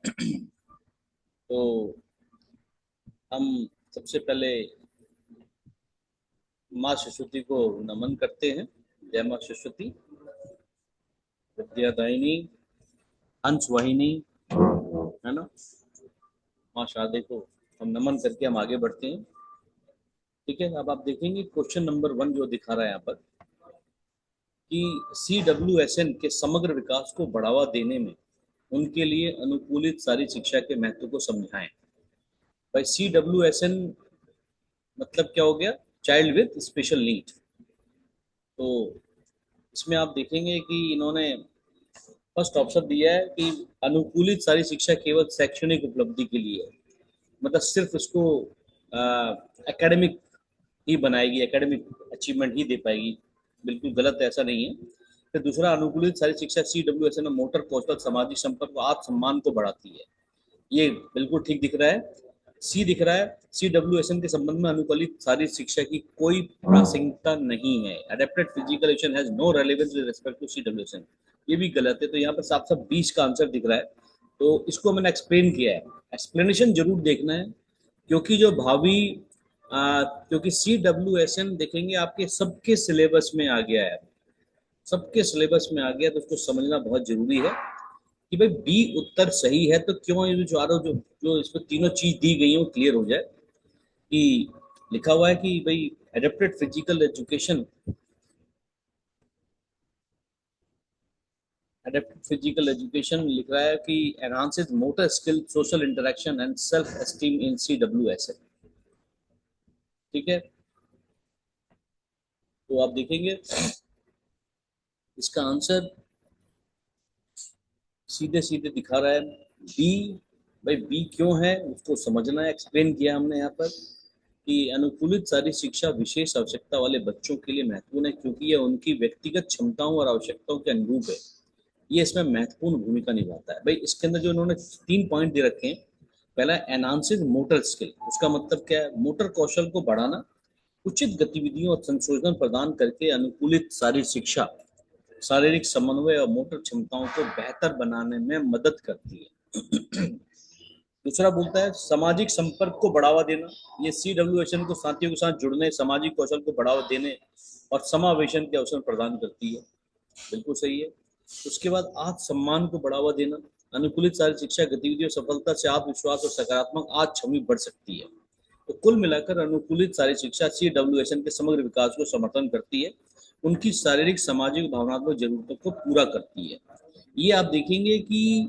तो हम सबसे पहले माँ सरस्वती को नमन करते हैं। जय माँ सरस्वती, विद्यादायिनी, हंस वाहिनी, है ना। माँ शारदे को हम नमन करके हम आगे बढ़ते हैं। ठीक है, अब आप देखेंगे क्वेश्चन नंबर 1 जो दिखा रहा है यहाँ पर कि CWSN के समग्र विकास को बढ़ावा देने में उनके लिए अनुकूलित सारी शिक्षा के महत्व को समझाएं। भाई CWSN मतलब क्या हो गया? Child with special need. तो इसमें आप देखेंगे कि इन्होंने फर्स्ट ऑप्शन दिया है कि अनुकूलित सारी शिक्षा केवल शैक्षणिक उपलब्धि के लिए है, मतलब सिर्फ उसको एकेडमिक ही बनाएगी, एकेडमिक अचीवमेंट ही दे पाएगी। बिल्कुल गलत है, ऐसा नहीं है। फिर दूसरा, अनुकूलित सारी शिक्षा CWSN में मोटर कौशल, सामाजिक संपर्क व आत्मसम्मान को बढ़ाती है। ये बिल्कुल ठीक दिख रहा है। सी दिख रहा है, CWSN के संबंध में अनुकूलित सारी शिक्षा की कोई प्रासंगिकता नहीं है। Adapted physical education has no relevance with respect to CWSN। ये भी गलत है। तो यहाँ पर साफ साफ 20 का आंसर दिख रहा है। तो इसको मैंने एक्सप्लेन किया है, एक्सप्लेनेशन जरूर देखना है, क्योंकि जो भावी क्योंकि CWSN देखेंगे आपके सबके सिलेबस में आ गया है, सबके सिलेबस में आ गया, तो उसको समझना बहुत जरूरी है कि भाई बी उत्तर सही है। तो क्यों ये जो चारों जो जो इसमें तीनों चीज दी गई है वो क्लियर हो जाए कि लिखा हुआ है कि भाई adapted physical education, adapted physical education लिख रहा है कि enhances motor skill, social interaction and self esteem in CWSN। ठीक है, तो आप देखेंगे इसका आंसर सीधे सीधे दिखा रहा है बी। भाई बी क्यों है उसको समझना है, एक्सप्लेन किया हमने यहाँ पर कि अनुकूलित सारी शिक्षा विशेष आवश्यकता वाले बच्चों के लिए महत्वपूर्ण है, क्योंकि यह उनकी व्यक्तिगत क्षमताओं और आवश्यकताओं के अनुरूप है। ये इसमें महत्वपूर्ण भूमिका निभाता है। भाई इसके अंदर जो उन्होंने 3 पॉइंट दे रखे हैं, पहला एनहांसेस मोटर स्किल, उसका मतलब क्या है? मोटर कौशल को बढ़ाना, उचित गतिविधियों और संशोधन प्रदान करके अनुकूलित सारी शिक्षा शारीरिक समन्वय और मोटर क्षमताओं को बेहतर बनाने में मदद करती है। दूसरा बोलता है सामाजिक संपर्क को बढ़ावा देना। ये CWSN को साथियों के साथ जुड़ने, सामाजिक कौशल को बढ़ावा देने और समावेशन के अवसर प्रदान करती है। बिल्कुल सही है। उसके बाद आत्मसम्मान को बढ़ावा देना। अनुकूलित सारी शिक्षा गतिविधियों सफलता से आत्मविश्वास और सकारात्मक आज छवि बढ़ सकती है। तो कुल मिलाकर अनुकूलित सारी शिक्षा CWSN के समग्र विकास को समर्थन करती है, उनकी शारीरिक, सामाजिक, भावनात्मक जरूरतों को पूरा करती है। ये आप देखेंगे कि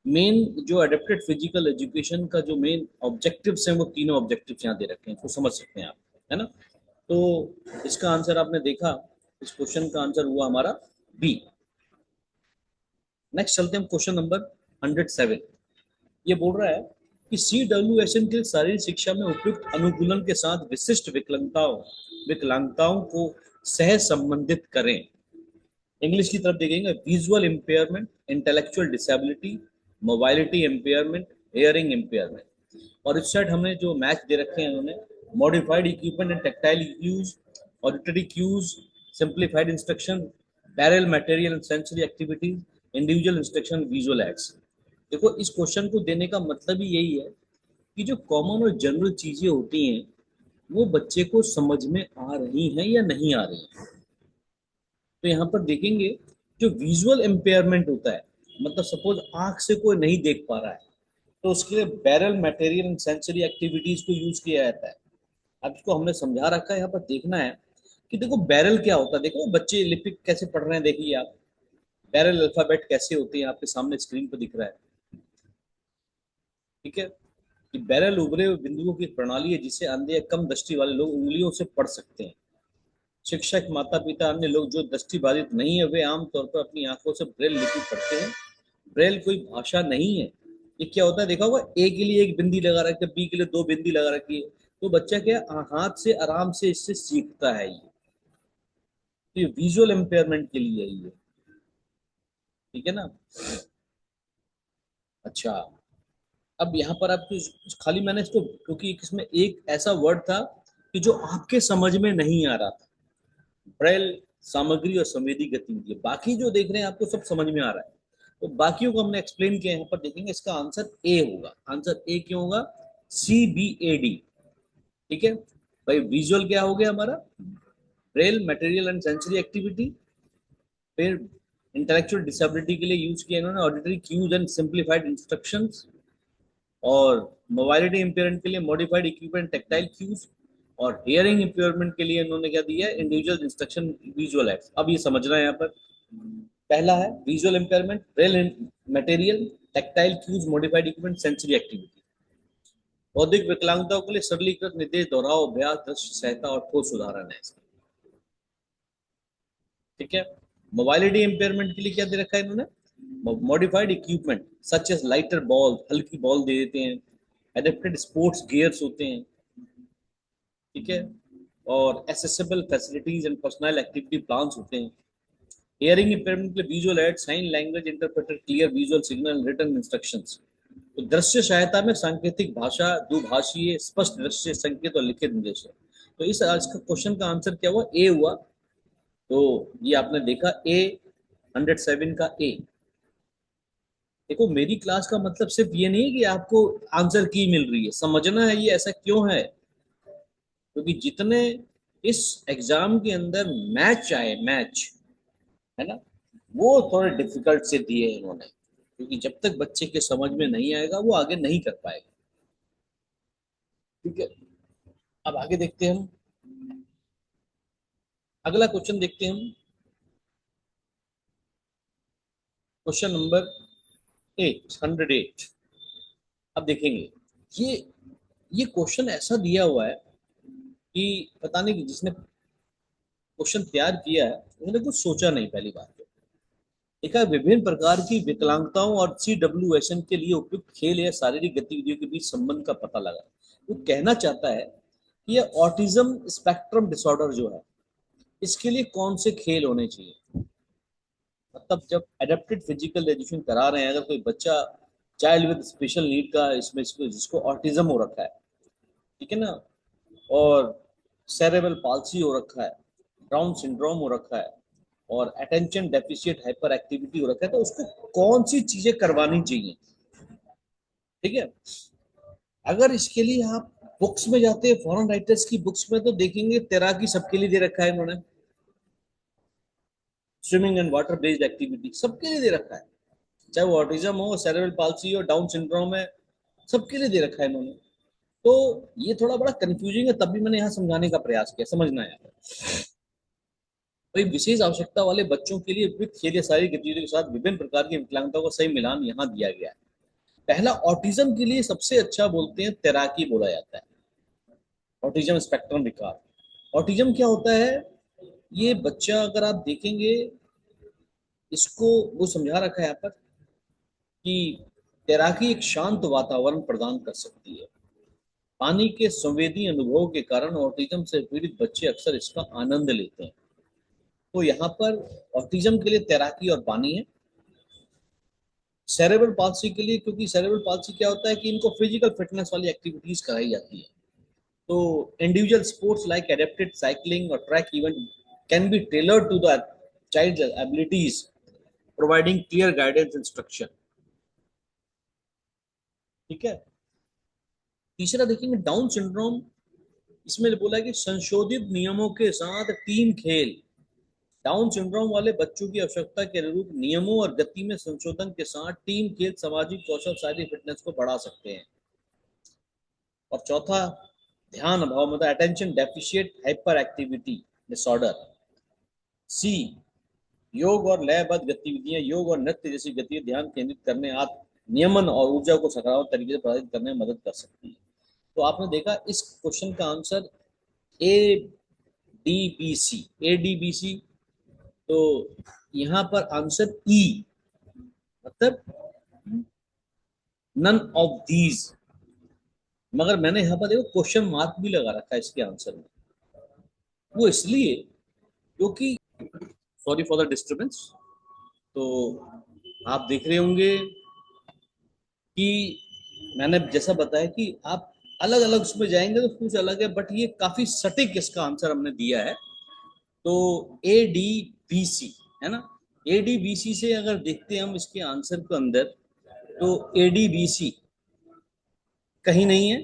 मेन जो एडेप्टेड फिजिकल एजुकेशन का जो मेन ऑब्जेक्टिव्स हैं वो तीनों ऑब्जेक्टिव्स यहाँ दे रखे हैं, इसको समझ सकते हैं आप, है ना। तो इसका आंसर आपने देखा, इस क्वेश्चन का आंसर हुआ हमारा बी। नेक्स्ट चलते हैं क्वेश्चन नंबर 107। ये बोल रहा है कि CWSN के शारीरिक शिक्षा में उपयुक्त अनुकूलन के साथ विशिष्ट विकलांगताओं को सह संबंधित करें। इंग्लिश की तरफ देखेंगे, visual impairment, intellectual disability, mobility impairment, hearing impairment. और इस साइड हमने जो मैच दे रखे हैं उन्होंने modified equipment and tactile cues, auditory cues, simplified instruction, parallel material and sensory activities, individual instruction, visual aids. देखो इस क्वेश्चन को देने का मतलब ही यही है कि जो कॉमन और जनरल चीजें होती हैं वो बच्चे को समझ में आ रही हैं या नहीं आ रही हैं। तो यहाँ पर देखेंगे जो विजुअल एम्पेयरमेंट होता है, मतलब सपोज आंख से कोई नहीं देख पा रहा है, तो उसके लिए barrel material and sensory activities को यूज किया जाता है। अब इसको हमने समझा रखा है, यहाँ पर देखना है कि देखो बैरल क्या होता है। देखो बच्चे लिपिक कैसे पढ़ रहे हैं, देखिए आप बैरल अल्फाबेट कैसे होते हैं आपके सामने स्क्रीन पर दिख रहा है। ठीक है, कि बैरल उभरे हुए बिंदुओं की प्रणाली है जिसे अंधे या कम दृष्टि वाले लोग उंगलियों से पढ़ सकते हैं। शिक्षक, माता पिता, अन्य लोग जो दृष्टि बाधित नहीं है वे आमतौर पर अपनी आंखों से ब्रेल लिपि पढ़ते हैं। ब्रेल कोई भाषा नहीं है। ये क्या होता है देखा होगा, ए के लिए एक बिंदी लगा रखी है, बी के लिए 2 बिंदी लगा रखी है। तो बच्चा क्या हाथ से आराम से इससे सीखता है। ये विजुअल एम्पेयरमेंट के लिए है ये। ठीक है ना। अच्छा, अब यहाँ पर आपको खाली मैंने इसको, क्योंकि इसमें एक ऐसा वर्ड था कि जो आपके समझ में नहीं आ रहा था, ब्रेल सामग्री और संवेदी गतिविधि, बाकी जो देख रहे हैं आपको सब समझ में आ रहा है। तो बाकियों को हमने एक्सप्लेन किया, यहाँ पर देखेंगे इसका आंसर ए होगा। आंसर ए क्यों होगा? CBAD। ठीक है भाई। विजुअल क्या हो गया हमारा? Braille, material and sensory activity. फिर इंटेलेक्चुअल डिसेबिलिटी के लिए यूज किया इन्होंने auditory cues and simplified instructions. और मोबाइलिटी इम्पेयरमेंट के लिए मॉडिफाइड इक्विपमेंट टैक्टाइल क्यूज। और हियरिंग इम्पेयरमेंट के लिए इन्होंने क्या दिया है? Individual instruction visual act. अब ये समझना है यहाँ पर। पहला है visual impairment, braille material, tactile cues, modified equipment, sensory activity. बौद्धिक विकलांगताओं के लिए सरलीकृत निर्देश, दोहराव अभ्यास, दृश्य सहायता और ठोस उदाहरण है इसका। ठीक है। मोबाइलिटी इम्पेयरमेंट के लिए क्या दे रखा है इन्होंने? Modified equipment such as lighter ball, हल्की बॉल दे देते हैं। एडेप्टेड स्पोर्ट्स गियर्स होते हैं। ठीक है। और accessible facilities and personal activity plans होते हैं। हियरिंग इम्पेयरमेंट के लिए visual aid, sign language interpreter, clear visual signal, written instructions. तो दृश्य सहायता में सांकेतिक भाषा, दुभाषीय, स्पष्ट दृश्य संकेत और लिखित निर्देश है। तो इस आज का क्वेश्चन का आंसर क्या हुआ? ए हुआ। तो ये आपने देखा ए 107 का ए। देखो मेरी क्लास का मतलब सिर्फ ये नहीं है कि आपको आंसर की मिल रही है, समझना है ये ऐसा क्यों है। क्योंकि जितने इस एग्जाम के अंदर मैच आए, मैच है ना, वो थोड़े डिफिकल्ट से दिए इन्होंने। क्योंकि जब तक बच्चे के समझ में नहीं आएगा वो आगे नहीं कर पाएगा। ठीक है। अब आगे देखते हैं हम, अगला क्वेश्चन देखते हैं हम। Question number 108। अब देखेंगे ये ये क्वेश्चन ऐसा दिया हुआ है कि पता नहीं कि जिसने क्वेश्चन तैयार किया है उसने कुछ सोचा नहीं। पहली बात तो देखा, विभिन्न प्रकार की विकलांगताओं और CWSN के लिए उपयुक्त खेल या शारीरिक गतिविधियों के बीच संबंध का पता लगा। वो कहना चाहता है कि ये ऑटिज्म स्पेक्ट्रम डिसऑर्डर जो है इसके लिए कौन से खेल होने चाहिए। मतलब जब एडेप्टेड फिजिकल एजुकेशन करा रहे हैं, अगर कोई बच्चा चाइल्ड विद स्पेशल नीड का इसमें जिसको ऑटिज्म हो रखा है, ठीक है ना, और सेरेब्रल पाल्सी हो रखा है, डाउन सिंड्रोम हो रखा है, और अटेंशन डेफिशिएट हाइपर एक्टिविटी हो रखा है, तो उसको कौन सी चीजें करवानी चाहिए। ठीक है। अगर इसके लिए आप बुक्स में जाते हैं, फॉरेन राइटर्स की बुक्स में, तो देखेंगे तैराकी सबके लिए दे रखा है इन्होंने। Swimming and water based activity सबके लिए दे रखा है, चाहे वो ऑटिज्म हो, सेरेब्रल पाल्सी हो, डाउन सिंड्रोम है, सबके लिए दे रखा है इन्होंने। तो ये थोड़ा बड़ा कंफ्यूजिंग है, तब भी मैंने यहाँ समझाने का प्रयास किया, समझना है। वही विशेष आवश्यकता वाले बच्चों के लिए उपयुक्त खेल या शारीरिक गतिविधियों के साथ विभिन्न प्रकार की विकलांगताओं का सही मिलान यहाँ दिया गया है। पहला, ऑटिज्म के लिए सबसे अच्छा बोलते हैं तैराकी बोला जाता है। ऑटिज्म स्पेक्ट्रम विकार। ऑटिज्म क्या होता है? ये बच्चा अगर आप देखेंगे इसको, वो समझा रखा है यहाँ पर कि तैराकी एक शांत वातावरण प्रदान कर सकती है। पानी के संवेदी अनुभव के कारण ऑटिज्म से पीड़ित बच्चे अक्सर इसका आनंद लेते हैं। तो यहाँ पर ऑटिज्म के लिए तैराकी और पानी है। सेरेब्रल पाल्सी के लिए, क्योंकि सेरेब्रल पाल्सी क्या होता है कि इनको फिजिकल फिटनेस वाली एक्टिविटीज कराई जाती है। तो individual sports like adapted cycling और track event can be tailored to the child's abilities, providing clear guidance instruction. ठीक है। तीसरा देखेंगे डाउन सिंड्रोम। इसमें बोला कि संशोधित नियमों के साथ टीम खेल। डाउन सिंड्रोम वाले बच्चों की आवश्यकता के अनुरूप नियमों और गति में संशोधन के साथ टीम खेल सामाजिक कौशल, शारीरिक फिटनेस को बढ़ा सकते हैं। और चौथा, ध्यान अभाव, मतलब attention deficit hyper activity disorder. C, योग और लयबद्ध गतिविधियां, योग और नृत्य जैसी गतिविधियां ध्यान केंद्रित करने, आत्म नियमन और ऊर्जा को सकारात्मक तरीके से प्रभावित करने में मदद कर सकती है। तो आपने देखा इस क्वेश्चन का आंसर ADBC। तो यहां पर आंसर ई, मतलब नन ऑफ दीज। मगर मैंने यहां पर देखो क्वेश्चन मार्क भी लगा रखा है इसके आंसर में। वो इसलिए क्योंकि, सॉरी फॉर द डिस्टर्बेंस, तो आप देख रहे होंगे कि मैंने जैसा बताया कि आप अलग अलग उसमें जाएंगे तो कुछ अलग है, बट ये काफी सटीक इसका आंसर हमने दिया है। तो ADBC है ना, एडीबीसी से अगर देखते हैं हम इसके आंसर को अंदर, तो एडीबीसी कहीं नहीं है,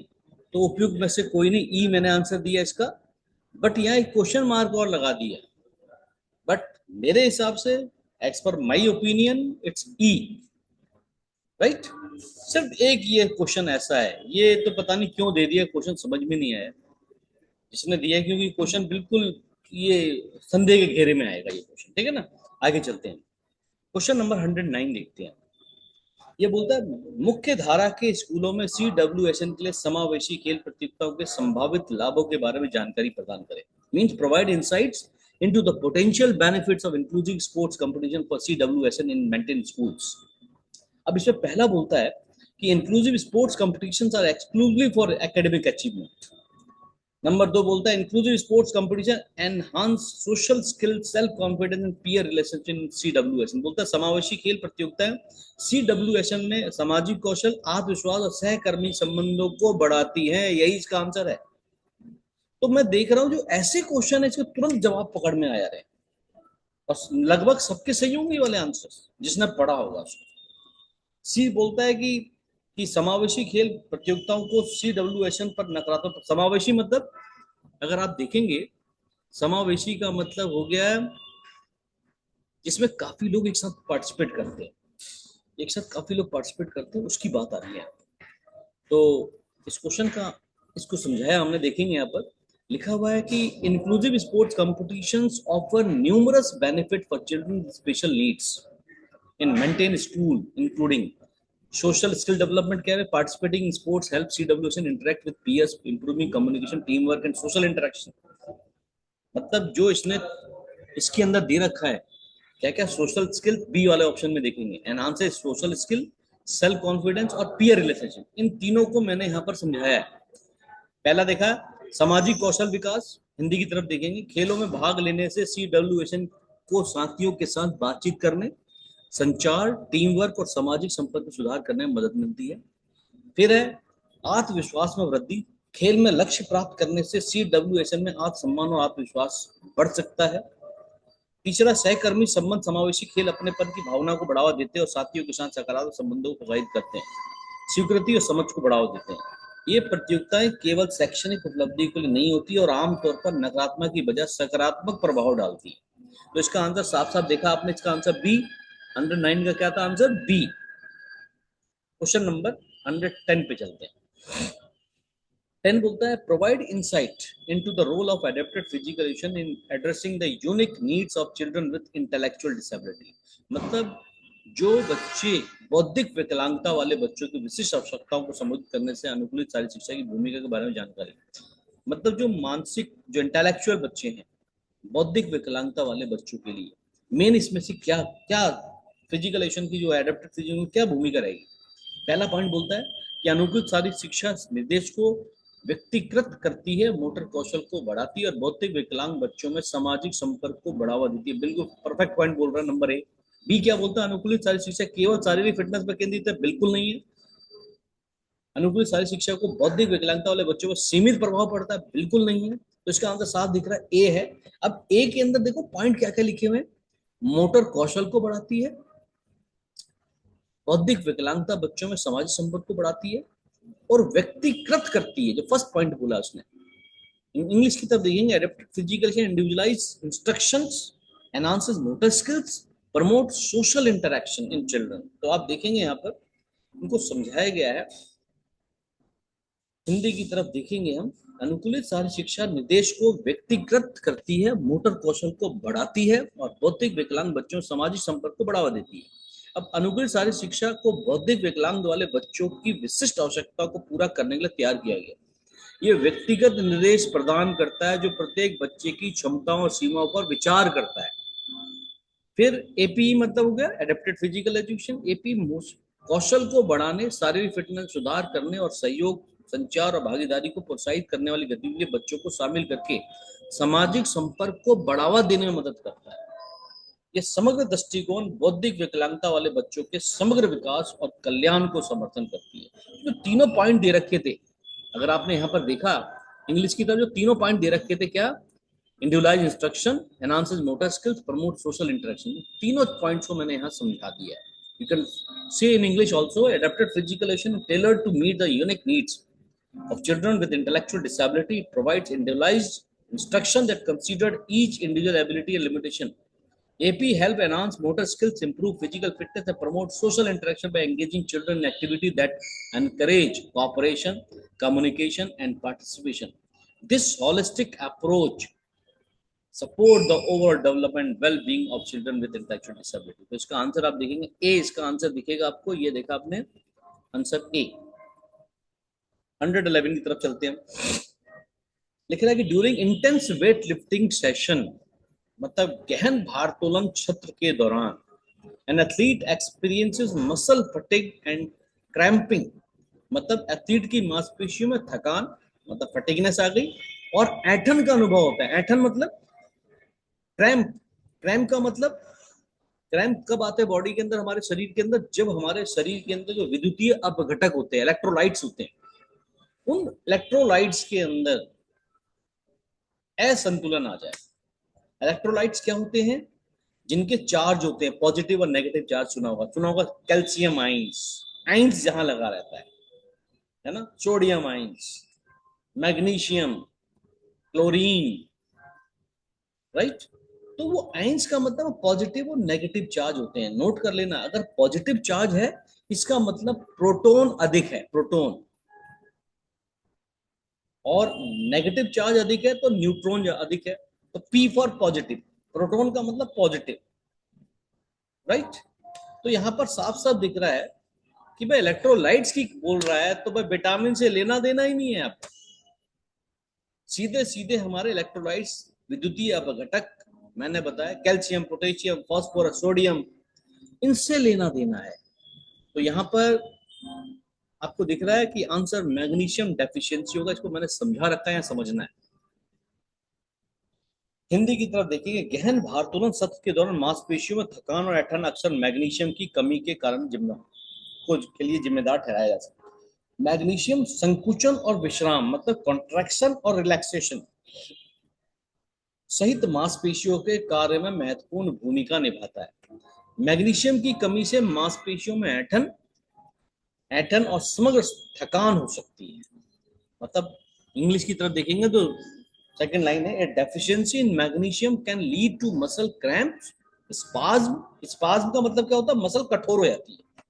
तो उपयुक्त में से कोई नहीं, ई मैंने आंसर दिया इसका। बट यहाँ एक क्वेश्चन मार्क और लगा दिया, बट मेरे हिसाब से एज पर my opinion it's E, right. सिर्फ एक ये क्वेश्चन ऐसा है, ये तो पता नहीं क्यों दे दिया, क्वेश्चन समझ में नहीं आया जिसने दिया है, क्योंकि क्वेश्चन बिल्कुल ये संदेह के घेरे में आएगा ये क्वेश्चन, ठीक है ना। आगे चलते हैं, क्वेश्चन नंबर 109 देखते हैं। ये बोलता है मुख्य धारा के स्कूलों में CWSN के लिए समावेशी खेल प्रतियोगिताओं के संभावित लाभों के बारे में जानकारी प्रदान करें। Means provide insights into the potential benefits of inclusive sports competition for CWSN in maintained schools। अब इसमें पहला बोलता है कि inclusive sports competitions are exclusively for academic achievement. Number 2 बोलता है inclusive sports competition enhance social skill, self confidence and peer relationship in CWSN। बोलता है समावेशी खेल प्रतियोगिताएं CWSN में सामाजिक कौशल, आत्मविश्वास और सहकर्मी संबंधों को बढ़ाती हैं। यही इसका आंसर है। तो मैं देख रहा हूं जो ऐसे क्वेश्चन है इसके तुरंत जवाब पकड़ में आ जा रहे हैं, और लगभग सबके सही होंगे वाले आंसर जिसने पढ़ा होगा उसको। सी बोलता है कि समावेशी खेल प्रतियोगिताओं को CWSN पर नकारात्मक, समावेशी मतलब अगर आप देखेंगे, समावेशी का मतलब हो गया है जिसमें काफी लोग एक साथ पार्टिसिपेट करते हैं, एक साथ काफी लोग पार्टिसिपेट करते हैं, उसकी बात आ रही है। तो इस क्वेश्चन का इसको समझाया हमने, देखेंगे यहाँ पर लिखा हुआ है कि inclusive sports competitions offer numerous benefit for children with special needs in maintain school including social skill development. क्या है, participating in sports help CWSN interact with peers, improving communication, team work and social interaction. मतलब जो इसने इसके अंदर दे रखा है क्या क्या, सोशल स्किल बी वाले ऑप्शन में देखेंगे, enhance social skill, self confidence और पीयर रिलेशनशिप, इन तीनों को मैंने यहाँ पर समझाया है। पहला देखा सामाजिक कौशल विकास, हिंदी की तरफ देखेंगे, खेलों में भाग लेने से CWSN को साथियों के साथ बातचीत करने, संचार, टीम वर्क और सामाजिक संपर्क में सुधार करने में मदद मिलती है। फिर है आत्मविश्वास में वृद्धि, खेल में लक्ष्य प्राप्त करने से CWSN में आत्मसम्मान और आत्मविश्वास बढ़ सकता है। तीसरा सहकर्मी संबंध, समावेशी खेल अपनेपन की भावना को बढ़ावा देते हैं और साथियों के साथ सकारात्मक संबंधों को प्रोत्साहित करते हैं, स्वीकृति और समझ को बढ़ावा देते हैं। ये प्रतियोगिताएं केवल शैक्षणिक उपलब्धि के लिए नहीं होती और आमतौर पर नकारात्मक की बजाय सकारात्मक प्रभाव डालती है। तो इसका आंसर साफ साफ देखा आपने, इसका आंसर बी। 109 का क्या था आंसर, बी। क्वेश्चन नंबर 110 पे चलते हैं। 10 बोलता है provide insight into the role of adapted physical education in addressing the unique needs of children with intellectual disability. मतलब जो बच्चे बौद्धिक विकलांगता वाले बच्चों की विशिष्ट आवश्यकताओं को संबोधित करने से अनुकूलित शारीरिक शिक्षा की भूमिका के बारे में जानकारी। मतलब जो मानसिक, जो इंटेलेक्चुअल बच्चे हैं, बौद्धिक विकलांगता वाले बच्चों के लिए मेन इसमें से क्या क्या फिजिकल एजुकेशन की, जो एडेप्टेड फिजिकल की क्या भूमिका रहेगी। पहला पॉइंट बोलता है कि अनुकूलित शारीरिक शिक्षा निर्देश को व्यक्तिकृत करती है, मोटर कौशल को बढ़ाती है और बौद्धिक विकलांग बच्चों में सामाजिक संपर्क को बढ़ावा देती है। बिल्कुल परफेक्ट पॉइंट बोल रहा है नंबर 1। बी क्या बोलता है, अनुकूलित शारीरिक शिक्षा केवल शारीरिक फिटनेस पर केंद्रित है, बिल्कुल नहीं है। अनुकूलित शारीरिक शिक्षा को बौद्धिक विकलांगता वाले बच्चों को सीमित प्रभाव पड़ता है, बिल्कुल नहीं है। तो इसका आंसर साफ दिख रहा है, ए है। अब ए के अंदर देखो पॉइंट क्या क्या लिखे हुए हैं, मोटर कौशल को बढ़ाती है, बौद्धिक विकलांगता बच्चों में सामाजिक संपर्क को बढ़ाती है और व्यक्तिकृत करती है, जो फर्स्ट पॉइंट बोला उसने। इंग्लिश की तरफ देखेंगे, adapted physical individualise instructions, enhances motor skills, promote social interaction in children. तो आप देखेंगे यहाँ पर इनको समझाया गया है। हिंदी की तरफ देखेंगे हम, अनुकूलित शारीरिक शिक्षा निर्देश को व्यक्तिगत करती है, मोटर कौशल को बढ़ाती है और बौद्धिक विकलांग बच्चों सामाजिक संपर्क को बढ़ावा देती है। अब अनुकूलित शारीरिक शिक्षा को बौद्धिक विकलांग वाले बच्चों की विशिष्ट आवश्यकताओं को पूरा करने के लिए तैयार किया गया। ये व्यक्तिगत निर्देश प्रदान करता है जो प्रत्येक बच्चे की क्षमताओं और सीमाओं पर विचार करता है। फिर एपी मतलब हो गया एडेप्टेड फिजिकल एजुकेशन। एपी कौशल को बढ़ाने, शारीरिक फिटनेस सुधार करने और सहयोग, संचार और भागीदारी को प्रोत्साहित करने वाली गतिविधि बच्चों को शामिल करके सामाजिक संपर्क को बढ़ावा देने में मदद करता है। यह समग्र दृष्टिकोण बौद्धिक विकलांगता वाले बच्चों के समग्र विकास और कल्याण को समर्थन करती है। जो तीनों पॉइंट दे रखे थे, अगर आपने यहाँ पर देखा इंग्लिश की तरफ, जो तीनों पॉइंट दे रखे थे क्या, individualise instruction enhances motor skills, promote social interaction. तीनों पॉइंट्स को मैंने यहाँ समझा दिया है। You can say in English also, adapted physical education tailored to meet the unique needs of children with intellectual disability. It provides individualized instruction that considered each individual ability and limitation. AP help enhance motor skills, improve physical fitness, and promote social interaction by engaging children in activities that encourage cooperation, communication, and participation. This holistic approach support the overall development well-being of children with intellectual disability. तो इसका answer आप देखेंगे ए, इसका answer दिखेगा आपको, ये देखा आपने आंसर ए। 111 की तरफ चलते हैं। लिख रहा है कि during intense weight lifting session, मतलब गहन भारोत्तोलन सत्र के दौरान, an athlete experiences muscle fatigue and cramping, मतलब एथलीट की मांसपेशियों में थकान, मतलब फटिगनेस आ गई, और ऐठन का अनुभव होता है। ऐठन मतलब क्रैम्प। क्रैम्प का मतलब, क्रैम्प कब आते हैं बॉडी के अंदर, हमारे शरीर के अंदर, जब हमारे शरीर के अंदर जो विद्युतीय अपघटक होते हैं, इलेक्ट्रोलाइट्स होते हैं, उन इलेक्ट्रोलाइट्स के अंदर असंतुलन आ जाए। इलेक्ट्रोलाइट्स क्या होते हैं? जिनके चार्ज होते हैं, पॉजिटिव और नेगेटिव चार्ज। सुना होगा कैल्शियम आइंस, आइंस जहां लगा रहता है ना, sodium ions, magnesium, chlorine, right. तो वो आइंस का मतलब पॉजिटिव और नेगेटिव चार्ज होते हैं। नोट कर लेना, अगर पॉजिटिव चार्ज है इसका मतलब प्रोटॉन अधिक है, प्रोटॉन, और नेगेटिव चार्ज अधिक है तो न्यूट्रॉन अधिक है। तो पी फॉर पॉजिटिव, प्रोटॉन का मतलब पॉजिटिव, राइट। तो यहां पर साफ साफ दिख रहा है कि भाई इलेक्ट्रोलाइट्स की बोल रहा है तो भाई विटामिन से लेना देना ही नहीं है आपका। सीधे सीधे हमारे इलेक्ट्रोलाइट्स विद्युतीय अपघटक, मैंने बताया कैल्शियम, पोटेशियम, फास्फोरस, सोडियम, इनसे लेना देना है। तो यहां पर आपको दिख रहा है कि आंसर मैग्नीशियम डेफिशिएंसी होगा। इसको मैंने समझा रखा है, समझना है। हिंदी की तरफ देखिए, गहन भारोत्तोलन सत्र के दौरान मांसपेशियों में थकान और ऐंठन अक्सर मैग्नीशियम की कमी के कारण के लिए जिम्मेदार ठहराया जा सकता है। मैग्नीशियम संकुचन और विश्राम, मतलब कॉन्ट्रैक्शन और रिलैक्सेशन सहित मांसपेशियों के कार्य में महत्वपूर्ण भूमिका निभाता है। मैग्नीशियम की कमी से मांसपेशियों में ऐंठन और समग्र थकान हो सकती है। मतलब इंग्लिश की तरफ देखेंगे तो सेकंड लाइन है, a deficiency in magnesium can lead to muscle cramps, spasm. Spasm का मतलब क्या होता है? मसल कठोर हो जाती है,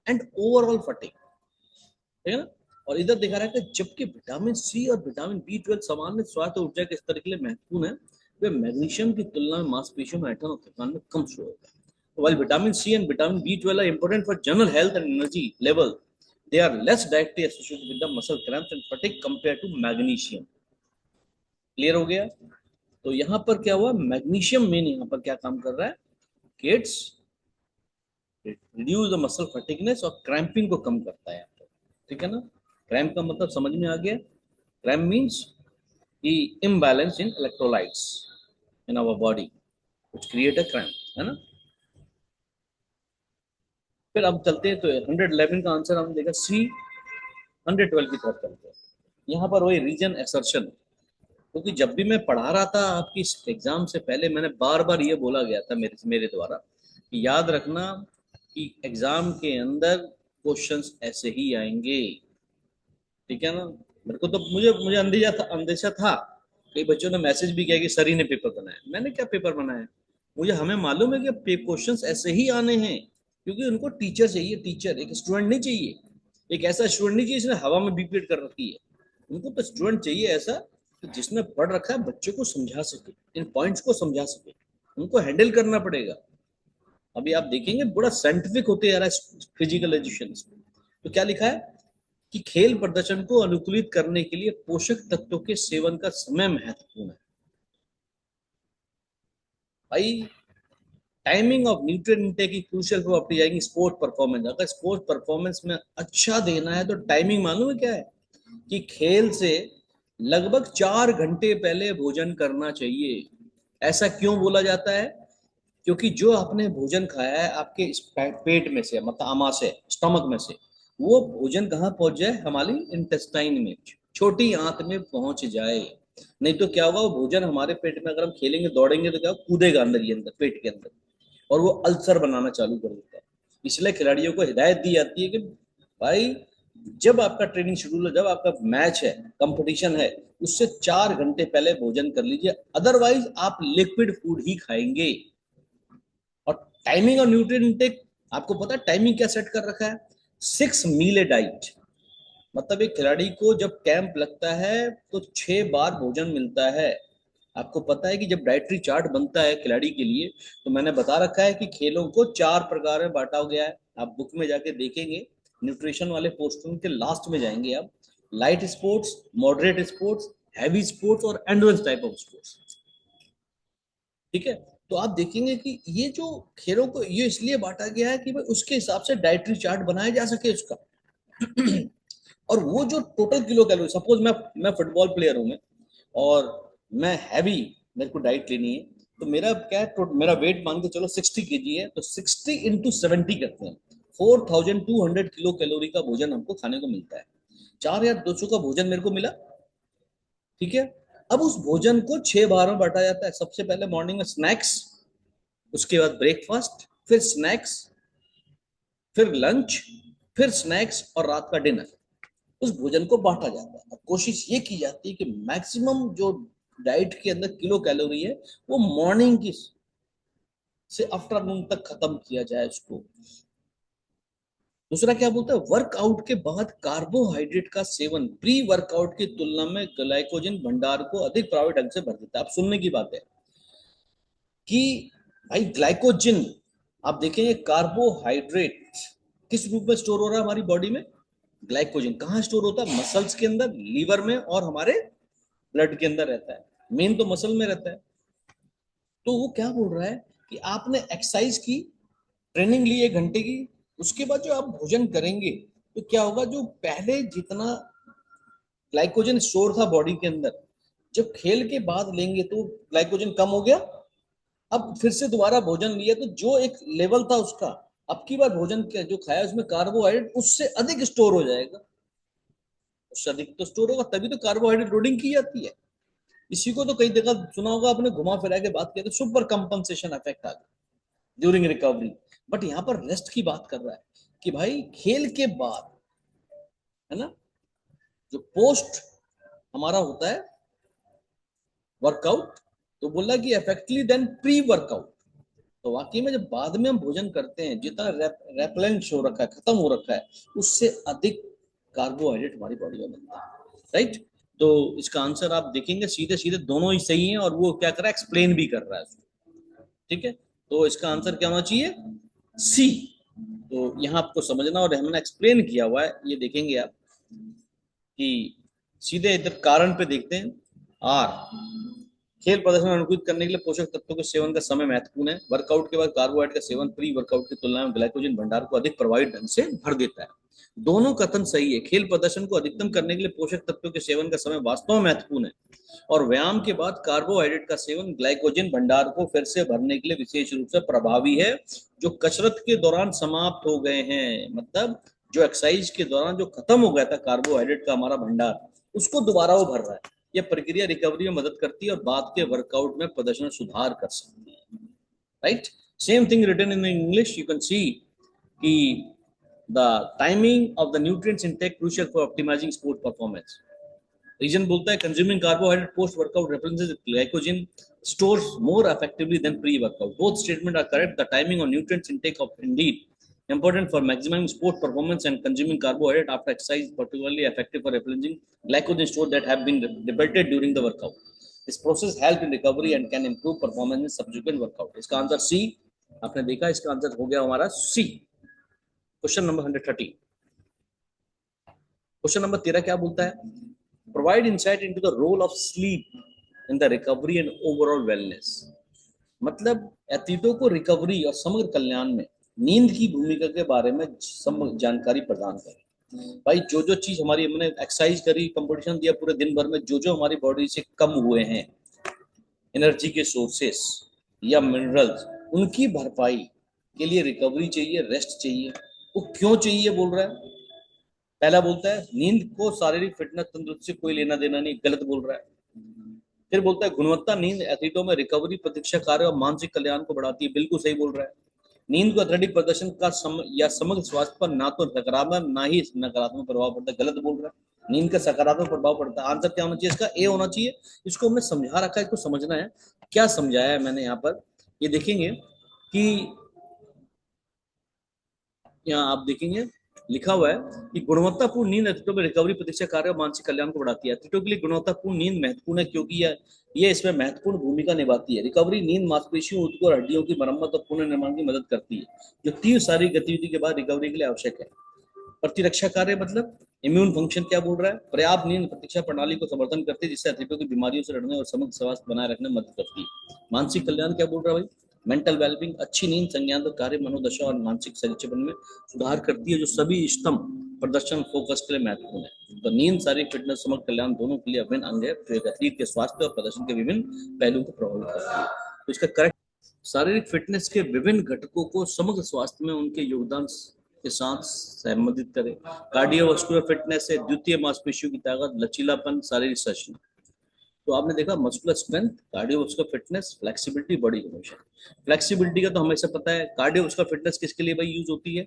एंड ओवरऑल फटिग, ठीक है ना। और इधर दिखा रहा है कि जबकि विटामिन सी और विटामिन B12 सामान्य स्वास्थ्य और ऊर्जा के स्तर के लिए महत्वपूर्ण है, वे मैग्नीशियम की तुलना में मांसपेशियों में ऐंठन और थकान में कम शो होता है। While vitamin C and vitamin B12 are important for general health and energy level, they are less directly associated with the muscle cramps and fatigue compared to magnesium. Clear हो गया? तो यहाँ पर क्या हुआ, मैग्नीशियम मेन यहाँ पर क्या काम कर रहा है, किड्स रिड्यूस द मसल फटिगनेस और क्रैम्पिंग को कम करता है, ठीक है ना। क्रैम्प का मतलब समझ में आ गया। Cramp means the imbalance in electrolytes in our body which create a cramp, है ना। फिर अब चलते हैं तो 111 का आंसर हमने देखा सी। 112 की तरफ चलते हैं। यहाँ पर वही रीजन एक्सर्शन, क्योंकि जब भी मैं पढ़ा रहा था आपकी एग्जाम से पहले मैंने बार बार ये बोला गया था मेरे द्वारा कि याद रखना कि एग्जाम के अंदर क्वेश्चंस ऐसे ही आएंगे, ठीक है ना। मेरे को तो मुझे अंदेशा था। कई बच्चों ने मैसेज भी किया कि सर ही ने पेपर बनाया। मैंने क्या पेपर बनाया? मुझे हमें मालूम है कि क्वेश्चंस ऐसे ही आने हैं, क्योंकि उनको टीचर चाहिए, टीचर, एक स्टूडेंट नहीं चाहिए। एक ऐसा स्टूडेंट नहीं चाहिए जिसने हवा में बीपीएड कर रखी है। उनको तो स्टूडेंट चाहिए ऐसा जिसने पढ़ रखा है, बच्चों को समझा सके, इन पॉइंट्स को समझा सके, उनको हैंडल करना पड़ेगा। अभी आप देखेंगे बड़ा साइंटिफिक होते जा रहा है फिजिकल एजुकेशन। तो क्या लिखा है कि खेल प्रदर्शन को अनुकूलित करने के लिए पोषक तत्वों के सेवन का समय महत्वपूर्ण है। भाई टाइमिंग ऑफ न्यूट्रिएंट इनटेक की क्रूशियल प्रॉपर्टी जाएगी स्पोर्ट परफॉर्मेंस। अगर स्पोर्ट परफॉर्मेंस में अच्छा देना है तो टाइमिंग मालूम है क्या है, कि खेल से लगभग 4 घंटे पहले भोजन करना चाहिए। ऐसा क्यों बोला जाता है? क्योंकि जो आपने भोजन खाया है आपके पेट में से, मतलब आमाशय, स्टमक में से, वो भोजन कहाँ पहुंच जाए, हमारी इंटेस्टाइन में, छोटी आंत में पहुंच जाए। नहीं तो क्या होगा, वो भोजन हमारे पेट में, अगर हम खेलेंगे दौड़ेंगे तो क्या होगा, कूदेगा अंदर ही अंदर पेट के अंदर, और वो अल्सर बनाना चालू कर देता है। इसलिए खिलाड़ियों को हिदायत दी जाती है कि भाई जब आपका ट्रेनिंग शेड्यूल है, जब आपका मैच है, कंपटीशन है, उससे 4 घंटे पहले भोजन कर लीजिए, अदरवाइज आप लिक्विड फूड ही खाएंगे। और टाइमिंग और न्यूट्रिएंट इंटेक, आपको पता है टाइमिंग क्या सेट कर रखा है? 6 मील ए डाइट। मतलब एक खिलाड़ी को जब कैंप लगता है तो 6 बार भोजन मिलता है। आपको पता है कि जब डाइटरी चार्ट बनता है खिलाड़ी के लिए, तो मैंने बता रखा है कि खेलों को 4 प्रकार में बांटा गया है। आप बुक में जाके देखेंगे, न्यूट्रिशन वाले पोस्टर के लास्ट में जाएंगे आप, light sports, moderate sports, heavy sports और एंड्योरेंस टाइप ऑफ स्पोर्ट्स। ठीक है, तो आप देखेंगे कि ये जो खेलों को ये इसलिए बांटा गया है कि भाई उसके हिसाब से डाइटरी चार्ट बनाया जा सके उसका। और वो जो टोटल किलो कैलोरी, सपोज मैं फुटबॉल प्लेयर हूं मैं, और मैं हैवी, मेरे को डाइट लेनी है, तो मेरा क्या है, मेरा वेट मान के चलो 60 kg है, तो 60 × 70 करते हैं, 4200 किलो कैलोरी का भोजन हमको खाने को मिलता है। 4200 का भोजन मेरे को मिला। ठीक है, अब उस भोजन को 6 बार में बांटा जाता है। सबसे पहले मॉर्निंग में स्नैक्स, उसके बाद ब्रेकफास्ट, फिर स्नैक्स, फिर लंच, फिर स्नैक्स और रात का डिनर। उस भोजन को बांटा जाता है। अब कोशिश ये की जाती है कि मैक्सिमम जो डाइट के अंदर किलो कैलोरी है वो मॉर्निंग की से आफ्टरनून तक खत्म किया जाए उसको। दूसरा क्या बोलता है, वर्कआउट के बाद कार्बोहाइड्रेट का सेवन प्री वर्कआउट की तुलना में ग्लाइकोजन भंडार को अधिक प्रभावी ढंग से भर देता है। आप सुनने की बात है कि भाई ग्लाइकोजन, आप देखेंगे कार्बोहाइड्रेट किस रूप में स्टोर हो रहा है हमारी बॉडी में? ग्लाइकोजन कहाँ स्टोर होता है? मसल्स के अंदर, लीवर में और हमारे ब्लड के अंदर रहता है। मेन तो मसल में रहता है। तो वो क्या बोल रहा है कि आपने एक्सरसाइज की, ट्रेनिंग ली 1 घंटे की, उसके बाद जो आप भोजन करेंगे तो क्या होगा, जो पहले जितना ग्लाइकोजन स्टोर था बॉडी के अंदर, जब खेल के बाद लेंगे तो ग्लाइकोजन कम हो गया। अब फिर से दोबारा भोजन लिया तो जो एक लेवल था उसका, अब की बार भोजन जो खाया उसमें कार्बोहाइड्रेट उससे अधिक स्टोर हो जाएगा। उससे अधिक तो स्टोर होगा, तभी तो कार्बोहाइड्रेट लोडिंग की जाती है। इसी को तो कई जगह सुना होगा आपने, घुमा फिरा के बात किया तो सुपर कंपनसेशन इफेक्ट आ गया ड्यूरिंग रिकवरी। बट यहाँ पर रेस्ट की बात कर रहा है कि भाई खेल के बाद, है ना, जो पोस्ट हमारा होता है वर्कआउट, तो बोला कि इफेक्टिवली देन प्री वर्कआउट। तो वाकई में जब बाद में हम भोजन करते हैं, जितना रेपलेंट हो रखा है, खत्म हो रखा है, उससे अधिक कार्बोहाइड्रेट हमारी बॉडी में बनता है। राइट, तो इसका आंसर आप देखेंगे सीधे सीधे दोनों ही सही है, और वो क्या कर रहा है, एक्सप्लेन भी कर रहा है। ठीक है, तो इसका आंसर क्या होना चाहिए? सी। तो यहाँ आपको समझना, और हमने एक्सप्लेन किया हुआ है, ये देखेंगे आप कि सीधे इधर कारण पे देखते हैं। आर, खेल प्रदर्शन अनुकूलित करने के लिए पोषक तत्वों के सेवन का समय महत्वपूर्ण है। वर्कआउट के बाद कार्बोहाइड्रेट का सेवन प्री वर्कआउट की तुलना में ग्लाइकोजन भंडार को अधिक प्रभावी ढंग से भर देता है। दोनों कथन सही है। खेल प्रदर्शन को अधिकतम करने के लिए पोषक तत्वों के सेवन का समय वास्तव में महत्वपूर्ण है, और व्यायाम के बाद कार्बोहाइड्रेट का सेवन ग्लाइकोजन भंडार को फिर से भरने के लिए विशेष रूप से प्रभावी है, जो कसरत के दौरान समाप्त हो गए हैं। मतलब जो एक्सरसाइज के दौरान जो खत्म हो गया था कार्बोहाइड्रेट का हमारा भंडार, उसको दोबारा वो भर रहा है। यह प्रक्रिया रिकवरी में मदद करती है और बाद के वर्कआउट में प्रदर्शन में सुधार कर सकती है। Right, same thing written in English, you can see कि the timing of the nutrients intake crucial for optimizing sport performance. Reason बोलता है consuming carbohydrate post workout replaces glycogen stores more effectively than pre workout. Both statements are correct. The timing of nutrients intake of indeed important for maximizing sport performance, and consuming carbohydrate after exercise particularly effective for replenishing glycogen stores that have been depleted during the workout. This process helps in recovery and can improve performance in subsequent workout. इसका answer C. आपने देखा, इसका answer हो गया हमारा C. Question number 130। Question number 13 क्या बोलता है? Provide insight into the role of sleep in the recovery and overall wellness. मतलब एथलीटों को रिकवरी और समग्र कल्याण में नींद की भूमिका के बारे में जानकारी प्रदान करें। भाई जो जो चीज हमारी, हमने एक्सरसाइज करी, कंपटीशन दिया, पूरे दिन भर में जो जो हमारी बॉडी से कम हुए हैं एनर्जी के सोर्सेस या मिनरल्स, उनकी भरपाई के लिए रिकवरी चाहिए, रेस्ट चाहिए। वो क्यों चाहिए बोल रहा है? पहला बोलता है नींद को शारीरिक फिटनेस तंदुरुस्ती से कोई लेना देना नहीं, गलत बोल रहा है। फिर बोलता है गुणवत्ता नींद एथलीटों में रिकवरी, प्रतीक्षा कार्य और मानसिक कल्याण को बढ़ाती है। बिल्कुल सही बोल रहा है। नींद को एथलेटिक प्रदर्शन का या समग्र स्वास्थ्य पर ना तो सकारात्मक ना ही नकारात्मक प्रभाव पड़ता है। गलत बोल रहा है। नींद का सकारात्मक प्रभाव पड़ता है। आंसर क्या होना चाहिए इसका? ए होना चाहिए। इसको हमने समझा रखा है, इसको समझना है। क्या समझाया है मैंने यहाँ पर, ये देखेंगे कि यहाँ आप देखेंगे लिखा हुआ है कि गुणवत्तापूर्ण नींद एथलीटों में रिकवरी, प्रतीक्षा कार्य और मानसिक कल्याण को बढ़ाती है। एथलीटों के लिए गुणवत्तापूर्ण नींद महत्वपूर्ण है क्योंकि यह इसमें महत्वपूर्ण भूमिका निभाती है। रिकवरी नींद मांसपेशियों, ऊतकों और हड्डियों की मरम्मत और पुनर्निर्माण की मदद करती है, जो तीव्र शारीरिक गतिविधि के बाद रिकवरी के लिए आवश्यक है। प्रतिरक्षा कार्य मतलब इम्यून फंक्शन क्या बोल रहा है? पर्याप्त नींद प्रतिरक्षा प्रणाली को समर्थन करती है, जिससे एथलीटों की बीमारियों से लड़ने और समग्र स्वास्थ्य बनाए रखने में मदद करती है। मानसिक कल्याण क्या बोल रहा है भाई? मेंटल वेलबींग, अच्छी नींद संज्ञानात्मक कार्य, मनोदशा और मानसिक संचलन में सुधार करती है, जो सभी स्तंभ प्रदर्शन फोकस के लिए महत्वपूर्ण है। तो नींद शारीरिक फिटनेस समग्र कल्याण दोनों के लिए अभिन्न अंग है, जो एक एथलीट के स्वास्थ्य और प्रदर्शन के विभिन्न पहलुओं को प्रभावित करती है। तो इसका करेक्ट, शारीरिक फिटनेस के विभिन्न घटकों को समग्र स्वास्थ्य में उनके योगदान के साथ संबंधित करें। कार्डियोवास्कुलर फिटनेस है द्वितीय मांसपेशियों की ताकत, लचीलापन, शारीरिक संरचना। तो आपने देखा muscular strength, cardiovascular fitness, flexibility, body composition. Flexibility का तो हमेशा पता है। कार्डियोवास्कुलर फिटनेस किसके लिए भाई यूज होती है?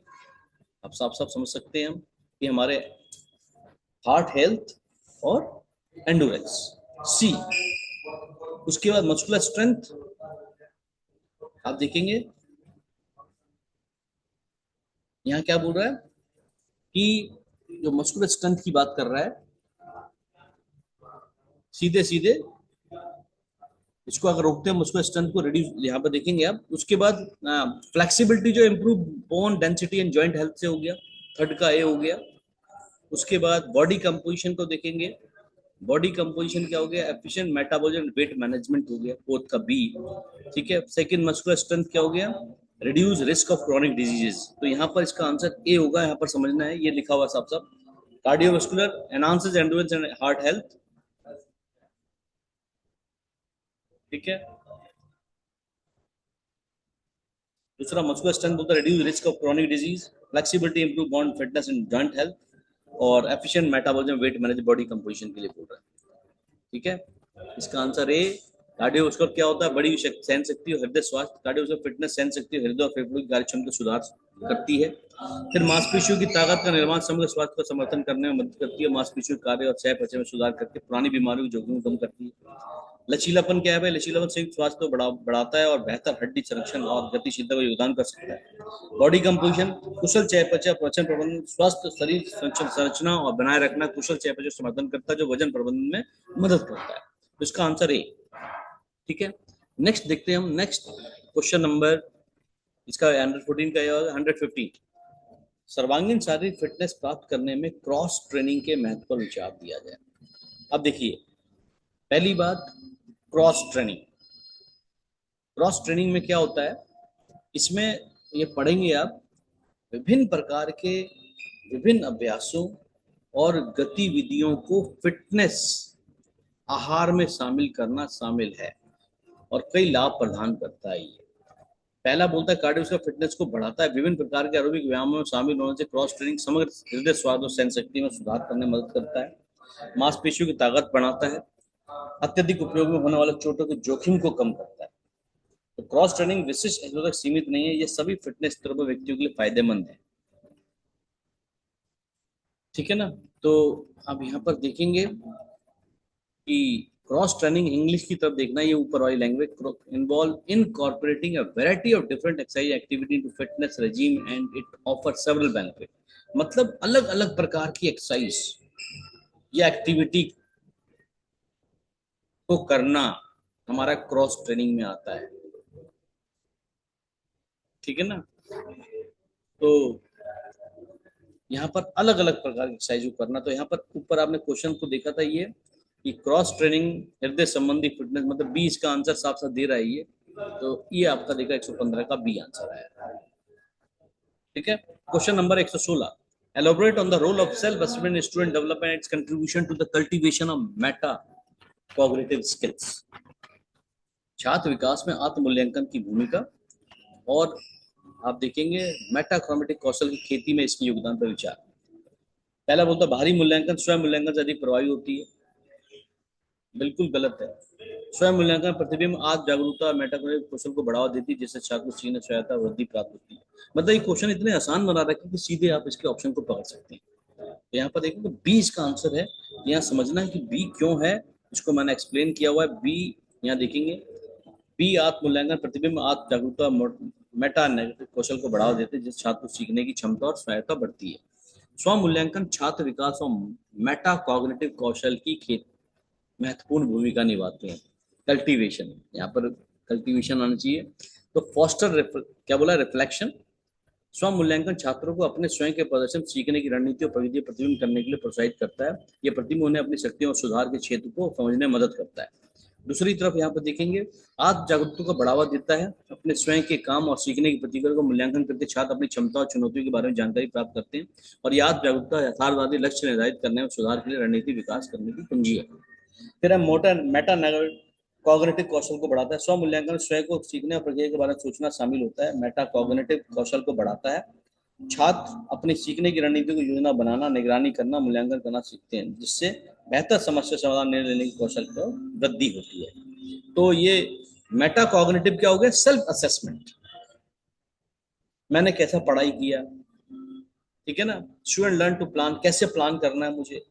आप साफ साफ समझ सकते हैं हम कि हमारे हार्ट हेल्थ और एंडोरेंस। सी, उसके बाद मस्कुलर स्ट्रेंथ आप देखेंगे यहाँ क्या बोल रहा है कि जो मस्कुलर स्ट्रेंथ की बात कर रहा है, सीधे सीधे इसको अगर रोकते हैं मस्कुलर स्ट्रेंथ को रिड्यूस, यहाँ पर देखेंगे आप। उसके बाद फ्लेक्सिबिलिटी जो improve bone density and joint health से हो गया, थर्ड का ए हो गया। उसके बाद बॉडी कंपोजिशन को देखेंगे। बॉडी कंपोजिशन क्या हो गया? एफिशिएंट मेटाबॉलिज्म, वेट मैनेजमेंट हो गया, फोर्थ का बी। ठीक है। सेकंड मस्कुलर स्ट्रेंथ क्या हो गया? Reduce risk of chronic diseases. तो यहाँ पर इसका आंसर ए होगा। यहाँ पर समझना है, ये लिखा हुआ साफ साफ। Cardiovascular enhances endurance and heart health. ठीक है। दूसरा मस्कुलर स्ट्रेंथ बोलता है reduce risk of chronic disease, flexibility improve bone fitness and joint health, और efficient metabolism, weight manage, body composition के लिए बोल रहा है। ठीक है। इसका आंसर ए। कार्डियोवास्कुलर क्या होता है? बड़ी सहन शक्ति और हृदय स्वास्थ्य। कार्डियोवास्कुलर फिटनेस सहन शक्ति, हृदय और फेफड़ों की कार्यक्षमता को सुधार करती है। फिर मांसपेशियों की ताकत का निर्माण, समग्र स्वास्थ्य को समर्थन करने में मदद करती है। मांसपेशियों कार्य और चयापचय में सुधार करके पुरानी बीमारियों के जोखिम को कम करती है। लचीलापन क्या है भाई? लचीलापन संयुक्त स्वास्थ्य को बढ़ाता है और बेहतर हड्डी संरक्षण और गतिशीलता को योगदान कर सकता है। बॉडी कंपोजिशन, कुशल चयापचय, पाचन प्रबंधन, स्वस्थ शरीर संरचना और बनाए रखना, कुशल चयापचय समर्थन करता है, जो वजन प्रबंधन में मदद करता है। तो इसका आंसर ए। ठीक है। नेक्स्ट देखते हैं हम। नेक्स्ट क्वेश्चन नंबर, इसका 114 का 115। सर्वांगीण शारीरिक फिटनेस प्राप्त करने में क्रॉस ट्रेनिंग के महत्व पर विचार दिया जाए। अब देखिए, पहली बात, क्रॉस ट्रेनिंग। क्रॉस ट्रेनिंग में क्या होता है? इसमें ये पढ़ेंगे आप, विभिन्न प्रकार के विभिन्न अभ्यासों और गतिविधियों को फिटनेस आहार में शामिल करना शामिल है और कई लाभ प्रदान करता है। ये पहला बोलता है कार्डियोवास्कुलर फिटनेस को बढ़ाता है। विभिन्न प्रकार के एरोबिक व्यायामों में शामिल होने से क्रॉस ट्रेनिंग समग्र हृदय स्वास्थ्य और सहन शक्ति में सुधार करने में मदद करता है। मांसपेशियों की ताकत बढ़ाता है। अत्यधिक उपयोग में होने वाले चोटों के जोखिम को कम करता है। तो क्रॉस ट्रेनिंग विशिष्ट एथलीटों तक सीमित नहीं है, ये सभी फिटनेस स्तरों पर व्यक्तियों के लिए फायदेमंद है। ठीक है ना। तो अब यहाँ पर देखेंगे कि क्रॉस ट्रेनिंग इंग्लिश की तरफ देखना, ये ऊपर वाली language, involve incorporating a variety of different exercise activity to fitness regime and it offer several benefit. मतलब अलग अलग प्रकार की एक्सरसाइज या एक्टिविटी को करना हमारा क्रॉस ट्रेनिंग में आता है। ठीक है ना। तो यहाँ पर अलग अलग प्रकार की एक्सरसाइज को करना। तो यहाँ पर ऊपर आपने क्वेश्चन को देखा था, ये कि क्रॉस ट्रेनिंग हृदय संबंधी फिटनेस, मतलब बी इसका आंसर साफ साफ दे रहा है ये। तो ये आपका देखा 115 का बी आंसर आया। ठीक है। Question number 116, elaborate on the role of self assessment in student development and its contribution to the cultivation of meta cognitive skills। छात्र विकास में आत्म मूल्यांकन की भूमिका, और आप देखेंगे मेटाक्रोमेटिक कौशल की खेती में इसके योगदान पर विचार। पहला बोलता बाहरी मूल्यांकन स्वयं मूल्यांकन से अधिक प्रभावी होती है। बिल्कुल गलत है। स्वयं मूल्यांकन प्रतिबिंब आत्म जागरूकता मेटाकॉग्निटिव कौशल को बढ़ावा देती है, जिससे छात्र को सीखने सहायता वृद्धि प्राप्त होती है। मतलब ये क्वेश्चन इतने आसान बना रखे कि सीधे आप इसके ऑप्शन को पकड़ सकते हैं। तो यहाँ पर देखो तो बी इसका आंसर है। यहाँ समझना है कि बी क्यों है, इसको मैंने एक्सप्लेन किया हुआ है। बी यहाँ देखेंगे, बी आत्म मूल्यांकन प्रतिबिंब आत्म जागरूकता मेटा नेगेटिव कौशल को बढ़ावा देते हैं, जिससे छात्र को सीखने की क्षमता और सहायता बढ़ती है। स्व मूल्यांकन छात्र विकास और मेटा कॉग्निटिव कौशल की महत्वपूर्ण भूमिका निभाते हैं। कल्टीवेशन, यहाँ पर कल्टीवेशन आना चाहिए। तो फॉस्टर क्या बोला, रिफ्लेक्शन। स्व मूल्यांकन छात्रों को अपने स्वयं के प्रदर्शन, सीखने की रणनीति और प्रगति प्रतिबिंब करने के लिए प्रोत्साहित करता है। यह प्रतिबिंब उन्हें अपनी शक्तियों और सुधार के क्षेत्र को समझने में मदद करता है। दूसरी तरफ यहाँ पर देखेंगे, आत्म जागरूकता को बढ़ावा देता है। अपने स्वयं के काम और सीखने की प्रतिक्रिया को मूल्यांकन करके छात्र अपनी क्षमता और चुनौतियों के बारे में जानकारी प्राप्त करते हैं। और यह आत्म जागरूकता यथार्थवादी लक्ष्य निर्धारित करने और सुधार के लिए रणनीति विकास करने की कुंजी है। फिर हम मेटा कॉग्निटिव कौशल को बढ़ाता है। स्व मूल्यांकन स्वयं को सीखने और प्रक्रिया के बारे में सोचना शामिल होता है। मेटा कॉग्निटिव कौशल को बढ़ाता है। छात्र अपनी सीखने की रणनीति को योजना बनाना, निगरानी करना, मूल्यांकन करना सीखते हैं, जिससे बेहतर समस्या समाधान, निर्णय लेने की कौशल को वृद्धि होती है। तो ये मेटा कॉग्निटिव क्या हो गया, सेल्फ असेसमेंट। मैंने कैसा पढ़ाई किया, ठीक है ना। स्टूडेंट लर्न टू प्लान, कैसे प्लान करना है मुझे,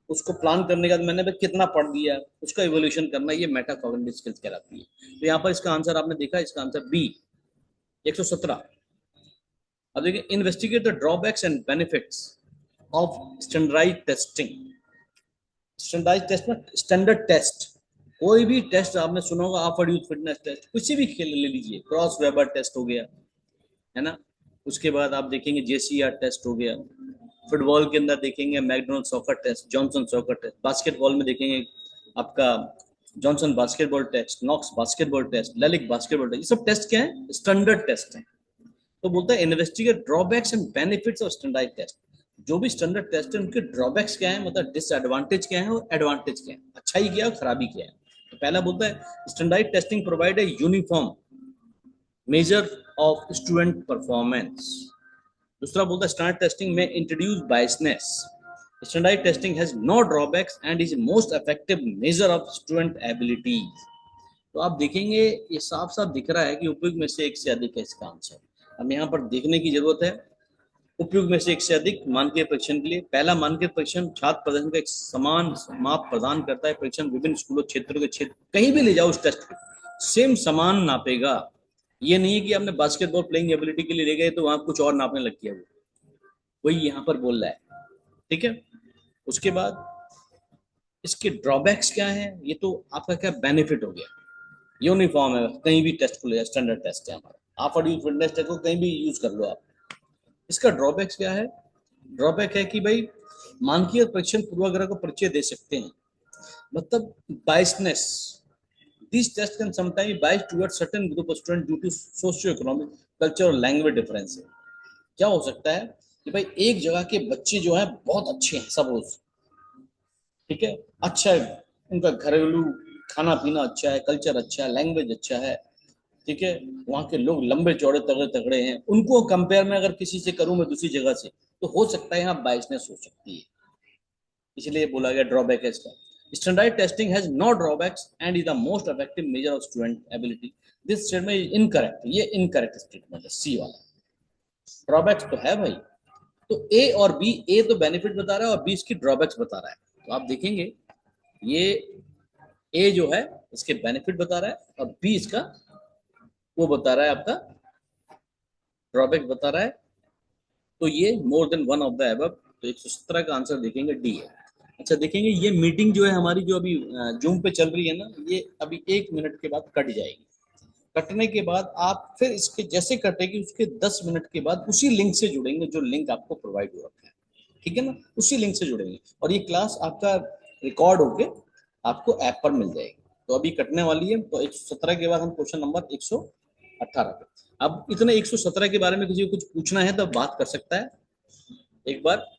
उसको प्लान करने के बाद मैंने कितना पढ़ दिया, उसका इवोल्यूशन करना, ये मेटा कॉग्निटिव स्किल्स कहलाती है। तो यहाँ पर इसका आंसर आपने देखा, इसका आंसर बी 117। अब देखिए, investigate the drawbacks and benefits of standardised testing. Standardised test में स्टैंडर्ड टेस्ट, कोई भी टेस्ट आपने सुना होगा, ऑफर्ड यूथ फिटनेस टेस्ट, कुछ भी खेल ले लीजिए, क्रॉस वेबर टेस्ट हो गया, है ना। उसके बाद आप देखेंगे जेसीआर टेस्ट हो गया। फुटबॉल के अंदर देखेंगे McDonald soccer test, Johnson soccer test. Basketball में देखेंगे आपका Johnson basketball test, Knox basketball test, Leilich basketball test. ये सब टेस्ट क्या है, स्टैंडर्ड टेस्ट है। तो बोलता है investigate drawbacks and benefits of standardised test. जो भी स्टैंडर्ड टेस्ट है उनके ड्रॉबैक्स क्या है, मतलब डिसएडवांटेज क्या है और एडवांटेज क्या है, अच्छाई क्या है और खराबी क्या है। तो पहला बोलता है standardised testing provide a uniform measure of student performance. दूसरा बोलता है स्टैंडर्ड टेस्टिंग में introduce biasness. Standardised testing has no drawbacks and is most effective measure of student abilities. तो आप देखेंगे ये साफ साफ दिख रहा है कि उपयुक्त में से एक से अधिक है इसका आंसर। हम यहाँ पर देखने की जरूरत है। उपयुक्त में से एक से अधिक मानकीय परीक्षण के लिए, पहला मानकीय परीक्षण छात्र प्रदर्शन का एक समान माप प्रदान करता है। परीक्षण विभिन्न स्कूलों क्षेत्रों के क्षेत्र कहीं भी ले जाओ उस टेस्ट को सेम समान नापेगा। ये नहीं है कि आपने बास्केटबॉल प्लेइंग एबिलिटी के लिए ले गए तो वहां कुछ और नापने लग गया, वो वही यहाँ पर बोल रहा है, ठीक है। उसके बाद इसके ड्रॉबैक्स क्या है, ये तो आपका क्या बेनिफिट हो गया, यूनिफॉर्म है, कहीं भी टेस्ट को ले, स्टैंडर्ड टेस्ट है हमारा, आप फिटनेस टेस्ट को कहीं भी यूज कर लो आप। इसका ड्रॉबैक्स क्या है, ड्रॉबैक है कि भाई मानकीय परीक्षण पूर्वाग्रह को परिचय दे सकते हैं, मतलब biasness. This test can sometime bias towards certain group of student due to socio economic, culture और लैंग्वेज डिफरेंस। क्या हो सकता है कि भाई एक जगह के बच्चे जो है बहुत अच्छे हैं सब रोज, ठीक है, अच्छा है, उनका घरेलू खाना पीना अच्छा है, कल्चर अच्छा है, लैंग्वेज अच्छा है, ठीक है, वहाँ के लोग लंबे चौड़े तगड़े तगड़े हैं, उनको कंपेयर में अगर किसी से करूं मैं दूसरी जगह से, तो हो सकता है यहाँ बायसनेस हो सकती है, इसलिए बोला गया ड्रॉबैक है इसका। Standard testing has no drawbacks and is the most effective measure of student ability. This statement is incorrect, ये इनकरेक्ट स्टेटमेंट है, सी वाला। ड्रॉबैक्स तो है भाई, तो ए और बी, ए तो बेनिफिट बता रहा है और बी इसकी ड्रॉबैक्स बता रहा है। तो आप देखेंगे ये ए जो है इसके बेनिफिट बता रहा है और बी इसका वो बता रहा है, आपका ड्रॉबैक बता रहा है। तो ये more than one of the above, तो 117 का आंसर देखेंगे डी है। अच्छा देखेंगे ये मीटिंग जो है हमारी, जो अभी जूम पे चल रही है ना, ये अभी 1 मिनट के बाद कट जाएगी। कटने के बाद आप फिर इसके जैसे कटेगी उसके 10 मिनट के बाद उसी लिंक से जुड़ेंगे जो लिंक आपको प्रोवाइड हो रखा है, ठीक है ना, उसी लिंक से जुड़ेंगे और ये क्लास आपका रिकॉर्ड होके आपको ऐप पर मिल जाएगी। तो अभी कटने वाली है, तो 117 के बाद हम क्वेश्चन नंबर 118 पे। अब इतने 117 के बारे में किसी को कुछ पूछना है तो बात कर सकता है एक बार।